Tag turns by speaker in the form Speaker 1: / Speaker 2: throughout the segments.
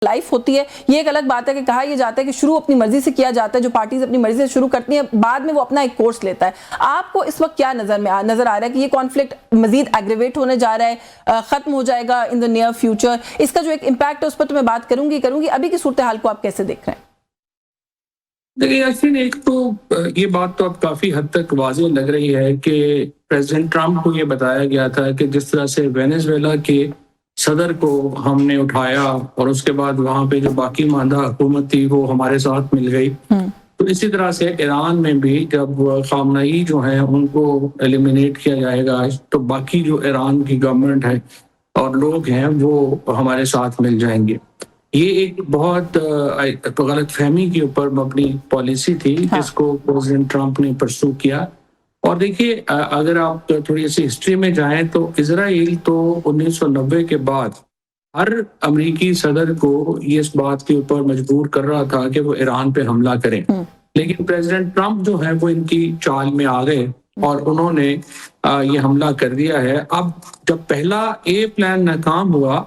Speaker 1: Life होती है, ये एक अलग बात है कि कहा यह जाता है कि शुरू अपनी मर्जी से किया जाता है, जो पार्टीज अपनी मर्जी से शुरू करती हैं, बाद में वो अपना एक कोर्स लेता है। आपको इस वक्त क्या नजर आ रहा है कि ये कॉन्फ्लिक्ट मजीद एग्रीवेट होने जा रहा है, खत्म हो जाएगा इन द नियर फ्यूचर? इसका जो एक इम्पैक्ट है उस पर तो मैं बात करूंगी। अभी की सूरत हाल को आप कैसे देख रहे हैं?
Speaker 2: देखिए यासीन, एक तो ये बात तो अब काफी हद तक वाज़ेह लग रही है कि प्रेसिडेंट ट्रंप को ये बताया गया था कि जिस तरह से वेनेजुएला के सदर को हमने उठाया और उसके बाद वहां पे जो बाकी मांदा हुकूमत थी वो हमारे साथ मिल गई, तो इसी तरह से ईरान में भी जब खामनेई जो है उनको एलिमिनेट किया जाएगा तो बाकी जो ईरान की गवर्नमेंट है और लोग हैं वो हमारे साथ मिल जाएंगे। ये एक बहुत गलत फहमी के ऊपर मबनी पॉलिसी थी जिसको प्रेसिडेंट ट्रंप ने परसू किया। और देखिए, अगर आप थोड़ी सी हिस्ट्री में जाएं तो इजराइल तो 1990 के बाद हर अमेरिकी सदर को ये इस बात के ऊपर मजबूर कर रहा था कि वो ईरान पे हमला करें, लेकिन प्रेसिडेंट ट्रंप जो है वो इनकी चाल में आ गए और उन्होंने ये हमला कर दिया है। अब जब पहला ए प्लान नाकाम हुआ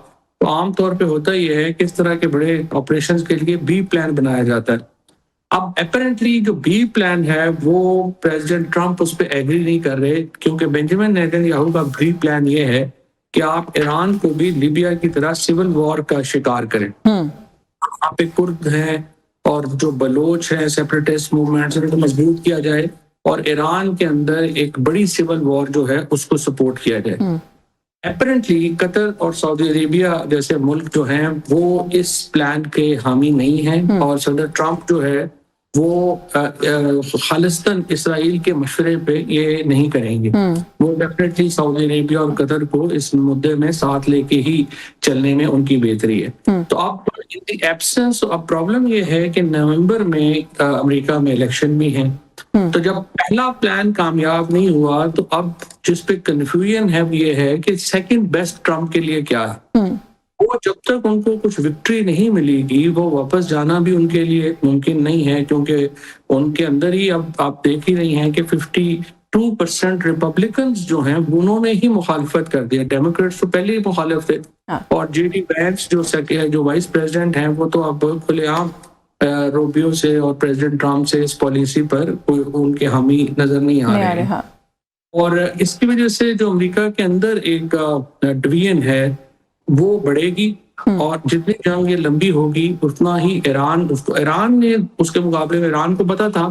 Speaker 2: तो आमतौर पे होता ही है कि इस तरह के बड़े ऑपरेशंस के लिए बी प्लान बनाया जाता है। अब अपेरेंटली जो बी प्लान है वो प्रेसिडेंट ट्रंप उस पर एग्री नहीं कर रहे, क्योंकि बेंजामिन नेतन्याहू का बी प्लान ये है कि आप ईरान को भी लीबिया की तरह सिविल वॉर का शिकार करें। वहाँ पे कुर्द हैं और जो बलोच हैं, सेपरेटिस्ट मूवमेंट्स, उनको मजबूत किया जाए और ईरान के अंदर एक बड़ी सिविल वॉर जो है उसको सपोर्ट किया जाए। अपेरेंटली कतर और सऊदी अरेबिया जैसे मुल्क जो हैं वो इस प्लान के हामी नहीं हैं और सदर ट्रंप जो है वो खालिस्तान इसराइल के मशवरे पे ये नहीं करेंगे। वो डेफिनेटली सऊदी अरेबिया और कतर को इस मुद्दे में साथ लेके ही चलने में उनकी बेहतरी है। तो अब इन द एब्सेंस, अब प्रॉब्लम ये है कि नवंबर में अमेरिका में इलेक्शन भी है, तो जब पहला प्लान कामयाब नहीं हुआ तो अब जिस पे कंफ्यूजन है वो ये है कि सेकंड बेस्ट ट्रंप के लिए क्या है। वो जब तक उनको कुछ विक्ट्री नहीं मिलेगी वो वापस जाना भी उनके लिए मुमकिन नहीं है, क्योंकि उनके अंदर ही अब आप देख ही रही हैं कि 52% रिपब्लिकन्स जो हैं उन्होंने ही मुखालफत कर दिया। डेमोक्रेट्स तो पहले ही मुखालिफ थे और जेडी वैंस जो वाइस प्रेसिडेंट हैं वो तो अब खुलेआम रूबियो से और प्रेसिडेंट ट्रंप से इस पॉलिसी पर कोई उनके हामी नजर नहीं आ रहे हैं। और इसकी वजह से जो अमेरिका के अंदर एक डिवीजन है वो बढ़ेगी और जितनी जंग ये लंबी होगी उतना ही ईरान ने उसके मुकाबले में ईरान को पता था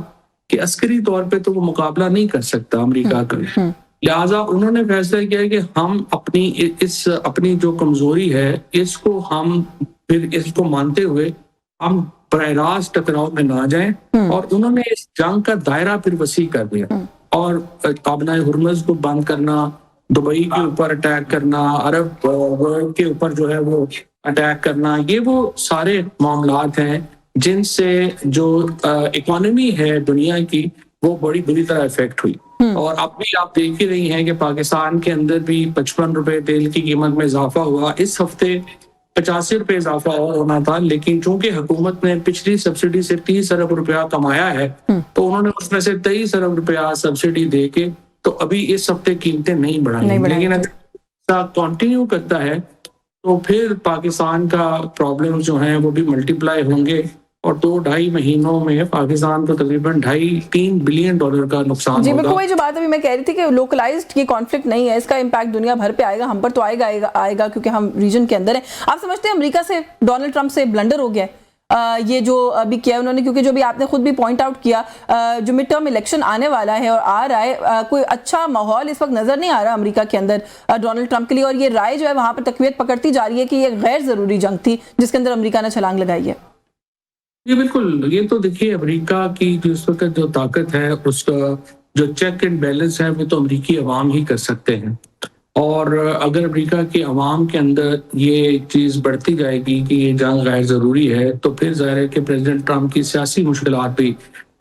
Speaker 2: कि अस्करी तौर पे तो वो मुकाबला नहीं कर सकता अमेरिका का, लिहाजा उन्होंने फैसला किया कि हम अपनी जो कमजोरी है इसको हम फिर इसको मानते हुए हम बराह रास्त टकराव में ना जाएं और उन्होंने इस जंग का दायरा फिर वसी कर दिया और काबना हुर्मुज़ को बंद करना, दुबई के ऊपर अटैक करना, अरब वर्ल्ड के ऊपर जो है वो अटैक करना, ये वो सारे मामलात हैं जिनसे जो इकोनॉमी है दुनिया की वो बड़ी बुरी तरह इफेक्ट हुई। और अब भी आप देख ही रही हैं कि पाकिस्तान के अंदर भी 55 रुपए तेल की कीमत में इजाफा हुआ। इस हफ्ते 85 रुपए इजाफा और होना था, लेकिन चूंकि हुकूमत ने पिछली सब्सिडी से 30 अरब रुपया कमाया है तो उन्होंने उसमें से 23 अरब रुपया सब्सिडी दे के तो अभी इस हफ्ते कीमतें नहीं बढ़ाई, लेकिन अगर कंटिन्यू करता है तो फिर पाकिस्तान का प्रॉब्लम जो है वो भी मल्टीप्लाई होंगे और 2-2.5 महीनों में पाकिस्तान को तकरीबन $2.5-3 बिलियन का नुकसान
Speaker 1: जी। बिल्कुल वही जो बात अभी मैं कह रही थी कि लोकलाइज्ड ये कॉन्फ्लिक्ट नहीं है, इसका इम्पैक्ट दुनिया भर पे आएगा, हम पर तो आएगा क्योंकि हम रीजन के अंदर है। आप समझते हैं अमेरिका से, डोनाल्ड ट्रंप से ब्लंडर हो गया ये जो अभी किया उन्होंने, क्योंकि जो भी आपने खुद भी पॉइंट आउट किया जो मिड टर्म इलेक्शन आने वाला है और आ रहा है, कोई अच्छा माहौल इस वक्त नजर नहीं आ रहा अमेरिका के अंदर डोनाल्ड ट्रंप के लिए, और ये राय जो है वहां पर तकवीत पकड़ती जा रही है कि ये गैर जरूरी जंग थी जिसके अंदर अमेरिका ने छलांग लगाई है।
Speaker 2: ये बिल्कुल, ये तो देखिए अमेरिका की जिस वक्त जो ताकत है उसका जो चेक एंड बैलेंस है वो तो अमेरिकी अवाम ही कर सकते हैं। और अगर अमेरिका के अवाम के अंदर ये चीज़ बढ़ती जाएगी कि ये जंग गैर ज़रूरी है तो फिर जाहिर है कि प्रेसिडेंट ट्रंप की सियासी मुश्किलात भी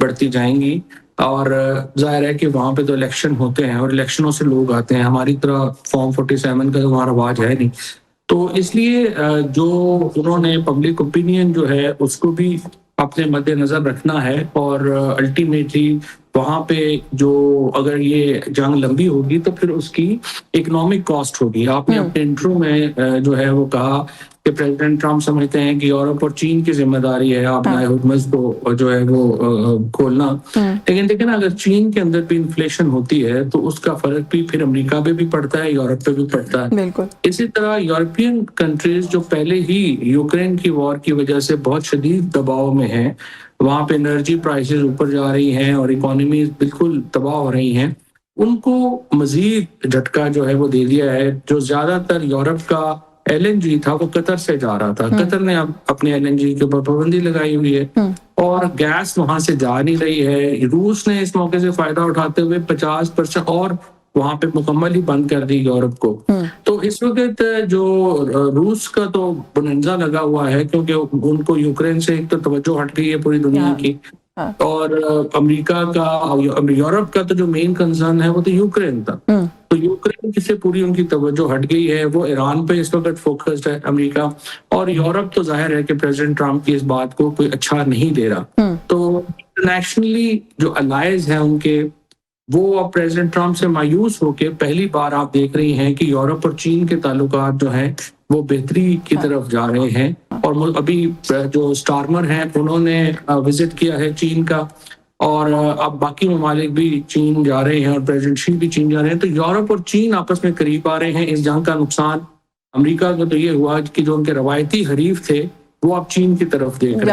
Speaker 2: बढ़ती जाएंगी। और जाहिर है कि वहाँ पे तो इलेक्शन होते हैं और इलेक्शनों से लोग आते हैं, हमारी तरह फॉर्म 47 का वहाँ रवाज है नहीं, तो इसलिए जो उन्होंने पब्लिक ओपिनियन जो है उसको भी अपने मद्देनजर रखना है और अल्टीमेटली वहां पे जो अगर ये जंग लंबी होगी तो फिर उसकी इकोनॉमिक कॉस्ट होगी। आपने अपने इंट्रो में जो है वो कहा کہ پریزیڈنٹ ٹرمپ سمجھتے ہیں کہ یورپ اور چین کی ذمہ داری ہے اپنا حکمت کو جو ہے وہ کھولنا. لیکن دیکھیں نا، اگر چین کے اندر بھی انفلیشن ہوتی ہے تو اس کا فرق بھی پھر امریکہ پہ بھی پڑتا ہے، یورپ پہ بھی پڑتا ہے.
Speaker 1: بالکل.
Speaker 2: اسی طرح یورپین کنٹریز جو پہلے ہی یوکرین کی وار کی وجہ سے بہت شدید دباؤ میں ہیں، وہاں پہ انرجی پرائسز اوپر جا رہی ہیں اور اکانومیز بالکل تباہ ہو رہی ہیں، ان کو مزید جھٹکا جو ہے وہ دے دیا ہے. جو زیادہ تر یورپ کا ایل این جی تھا وہ قطر سے جا رہا تھا. قطر نے اب اپنے ایل این جی کے اوپر پابندی لگائی ہوئی ہے اور گیس وہاں سے جا نہیں رہی ہے. روس نے اس موقع سے فائدہ اٹھاتے ہوئے 50% اور وہاں پہ مکمل ہی بند کر دی یورپ کو. تو اس وقت جو روس کا تو بننزا لگا ہوا ہے، کیونکہ ان کو یوکرین سے ایک تو توجہ ہٹ گئی ہے پوری دنیا کی، اور امریکہ کا یورپ کا تو جو مین کنسرن ہے وہ تو یوکرین تھا. تو یوکرین سے پوری ان کی توجہ ہٹ گئی ہے، وہ ایران پہ اس وقت فوکسڈ ہے امریکہ. اور یورپ تو ظاہر ہے کہ پریزیڈنٹ ٹرمپ کی اس بات کو کوئی اچھا نہیں دے رہا. تو انٹرنیشنلی جو الائز ہیں ان کے، وہ اب پریزیڈنٹ ٹرمپ سے مایوس ہو کے پہلی بار آپ دیکھ رہی ہیں کہ یورپ اور چین کے تعلقات جو ہیں وہ بہتری کی طرف جا رہے ہیں. اور ابھی جو سٹارمر ہیں انہوں نے وزٹ کیا ہے چین کا، اور اب باقی ممالک بھی چین جا رہے ہیں اور پریزیڈنٹ شی بھی چین جا رہے ہیں. تو یورپ اور چین آپس میں قریب آ رہے ہیں. اس جنگ کا نقصان امریکہ کو تو یہ ہوا کہ جو ان کے روایتی حریف تھے وہ اب چین کی طرف دیکھ رہے ہیں.